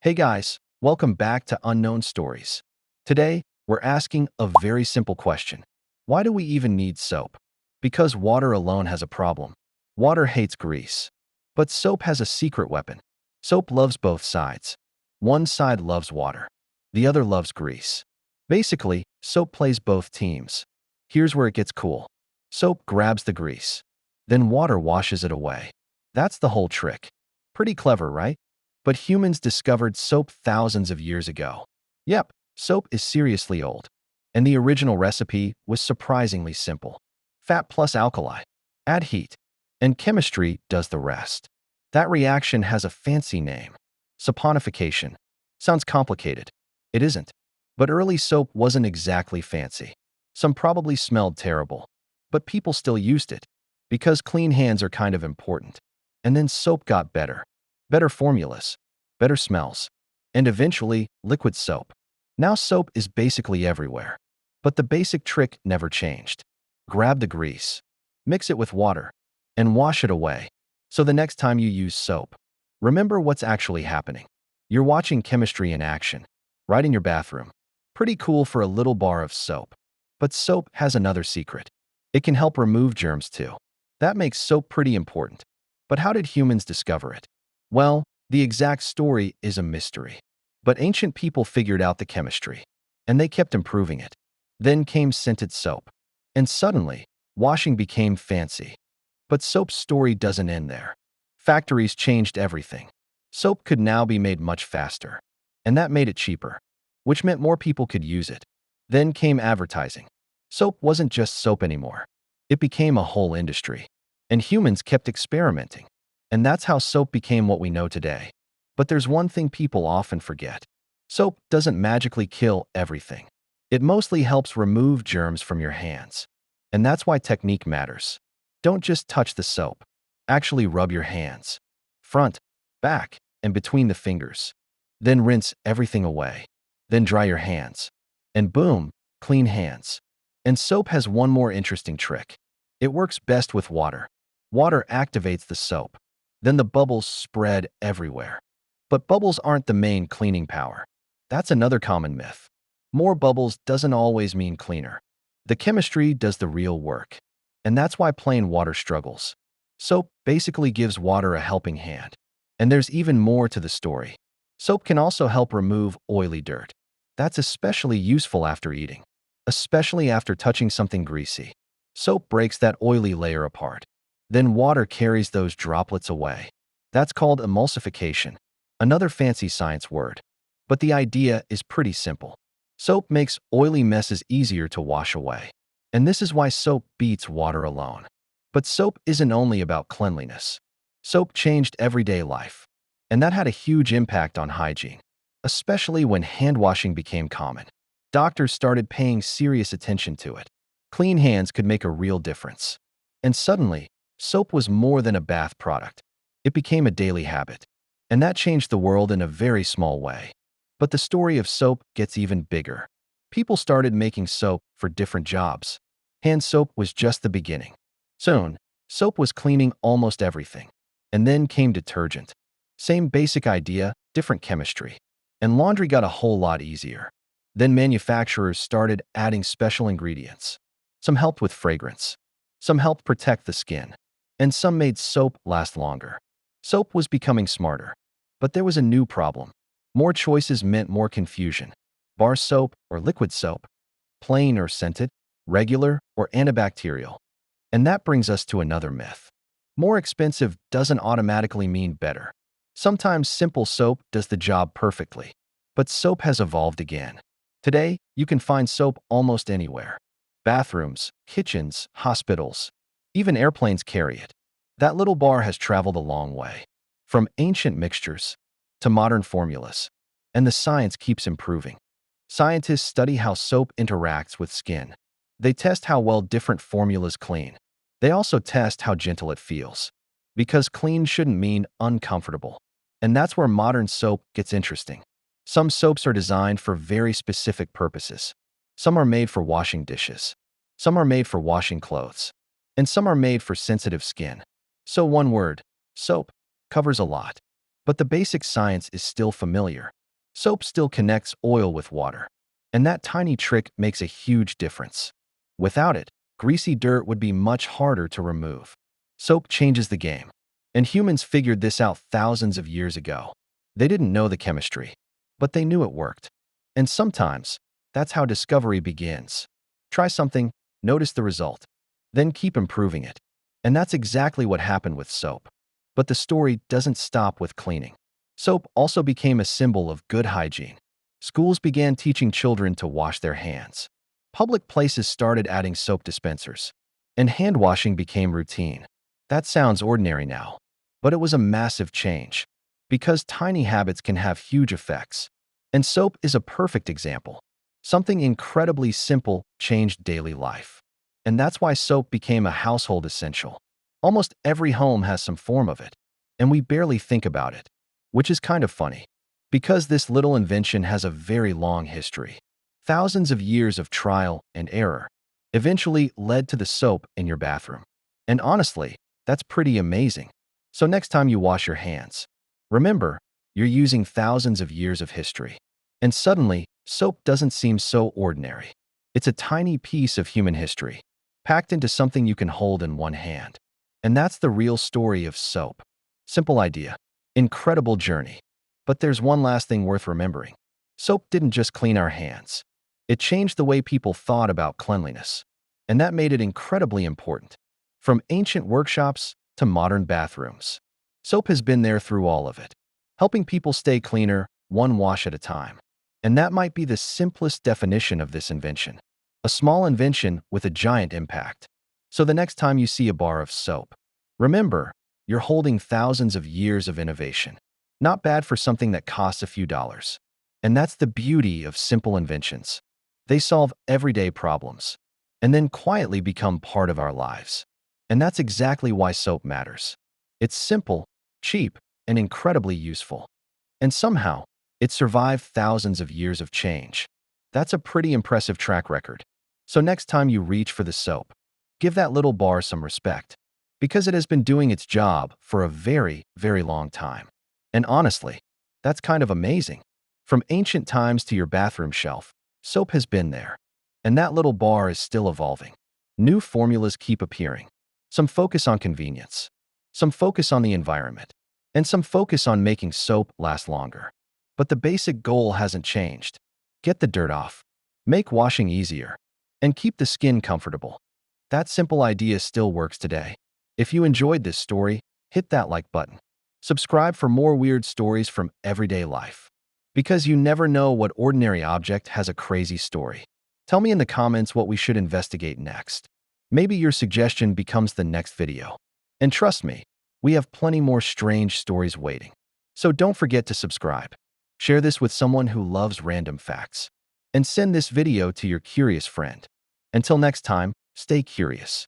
Hey guys, welcome back to Unknown Stories. Today, we're asking a very simple question. Why do we even need soap? Because water alone has a problem. Water hates grease. But soap has a secret weapon. Soap loves both sides. One side loves water. The other loves grease. Basically, soap plays both teams. Here's where it gets cool. Soap grabs the grease. Then water washes it away. That's the whole trick. Pretty clever, right? But humans discovered soap thousands of years ago. Yep, soap is seriously old. And the original recipe was surprisingly simple. Fat plus alkali. Add heat. And chemistry does the rest. That reaction has a fancy name. Saponification. Sounds complicated. It isn't. But early soap wasn't exactly fancy. Some probably smelled terrible. But people still used it. Because clean hands are kind of important. And then soap got better. Better formulas, better smells, and eventually liquid soap. Now soap is basically everywhere. But the basic trick never changed. Grab the grease, mix it with water, and wash it away. So the next time you use soap, remember what's actually happening. You're watching chemistry in action, right in your bathroom. Pretty cool for a little bar of soap. But soap has another secret. It can help remove germs too. That makes soap pretty important. But how did humans discover it? Well, the exact story is a mystery. But ancient people figured out the chemistry, and they kept improving it. Then came scented soap. And suddenly, washing became fancy. But soap's story doesn't end there. Factories changed everything. Soap could now be made much faster. And that made it cheaper, which meant more people could use it. Then came advertising. Soap wasn't just soap anymore. It became a whole industry. And humans kept experimenting. And that's how soap became what we know today. But there's one thing people often forget. Soap doesn't magically kill everything. It mostly helps remove germs from your hands. And that's why technique matters. Don't just touch the soap. Actually rub your hands. Front, back, and between the fingers. Then rinse everything away. Then dry your hands. And boom, clean hands. And soap has one more interesting trick. It works best with water. Water activates the soap. Then the bubbles spread everywhere. But bubbles aren't the main cleaning power. That's another common myth. More bubbles doesn't always mean cleaner. The chemistry does the real work. And that's why plain water struggles. Soap basically gives water a helping hand. And there's even more to the story. Soap can also help remove oily dirt. That's especially useful after eating, especially after touching something greasy. Soap breaks that oily layer apart. Then water carries those droplets away. That's called emulsification, another fancy science word. But the idea is pretty simple. Soap makes oily messes easier to wash away. And this is why soap beats water alone. But soap isn't only about cleanliness. Soap changed everyday life. And that had a huge impact on hygiene, especially when hand washing became common. Doctors started paying serious attention to it. Clean hands could make a real difference. And suddenly, soap was more than a bath product. It became a daily habit. And that changed the world in a very small way. But the story of soap gets even bigger. People started making soap for different jobs. Hand soap was just the beginning. Soon, soap was cleaning almost everything. And then came detergent. Same basic idea, different chemistry. And laundry got a whole lot easier. Then manufacturers started adding special ingredients. Some helped with fragrance. Some helped protect the skin. And some made soap last longer. Soap was becoming smarter. But there was a new problem. More choices meant more confusion. Bar soap or liquid soap? Plain or scented? Regular or antibacterial? And that brings us to another myth. More expensive doesn't automatically mean better. Sometimes simple soap does the job perfectly. But soap has evolved again. Today, you can find soap almost anywhere. Bathrooms, kitchens, hospitals, even airplanes carry it. That little bar has traveled a long way. From ancient mixtures to modern formulas. And the science keeps improving. Scientists study how soap interacts with skin. They test how well different formulas clean. They also test how gentle it feels. Because clean shouldn't mean uncomfortable. And that's where modern soap gets interesting. Some soaps are designed for very specific purposes. Some are made for washing dishes. Some are made for washing clothes. And some are made for sensitive skin. So one word, soap, covers a lot. But the basic science is still familiar. Soap still connects oil with water. And that tiny trick makes a huge difference. Without it, greasy dirt would be much harder to remove. Soap changes the game. And humans figured this out thousands of years ago. They didn't know the chemistry, but they knew it worked. And sometimes, that's how discovery begins. Try something, notice the result, then keep improving it. And that's exactly what happened with soap. But the story doesn't stop with cleaning. Soap also became a symbol of good hygiene. Schools began teaching children to wash their hands. Public places started adding soap dispensers. And hand washing became routine. That sounds ordinary now, but it was a massive change. Because tiny habits can have huge effects. And soap is a perfect example. Something incredibly simple changed daily life. And that's why soap became a household essential. Almost every home has some form of it, and we barely think about it, which is kind of funny, because this little invention has a very long history. Thousands of years of trial and error eventually led to the soap in your bathroom. And honestly, that's pretty amazing. So next time you wash your hands, remember, you're using thousands of years of history. And suddenly, soap doesn't seem so ordinary. It's a tiny piece of human history, packed into something you can hold in one hand. And that's the real story of soap. Simple idea, incredible journey. But there's one last thing worth remembering. Soap didn't just clean our hands. It changed the way people thought about cleanliness. And that made it incredibly important. From ancient workshops to modern bathrooms, soap has been there through all of it, helping people stay cleaner, one wash at a time. And that might be the simplest definition of this invention. A small invention with a giant impact. So the next time you see a bar of soap, remember, you're holding thousands of years of innovation. Not bad for something that costs a few dollars. And that's the beauty of simple inventions. They solve everyday problems, and then quietly become part of our lives. And that's exactly why soap matters. It's simple, cheap, and incredibly useful. And somehow, it survived thousands of years of change. That's a pretty impressive track record. So next time you reach for the soap, give that little bar some respect, because it has been doing its job for a very, very long time. And honestly, that's kind of amazing. From ancient times to your bathroom shelf, soap has been there. And that little bar is still evolving. New formulas keep appearing. Some focus on convenience, some focus on the environment, and some focus on making soap last longer. But the basic goal hasn't changed. Get the dirt off, make washing easier, and keep the skin comfortable. That simple idea still works today. If you enjoyed this story, hit that like button. Subscribe for more weird stories from everyday life. Because you never know what ordinary object has a crazy story. Tell me in the comments what we should investigate next. Maybe your suggestion becomes the next video. And trust me, we have plenty more strange stories waiting. So don't forget to subscribe. Share this with someone who loves random facts. And send this video to your curious friend. Until next time, stay curious.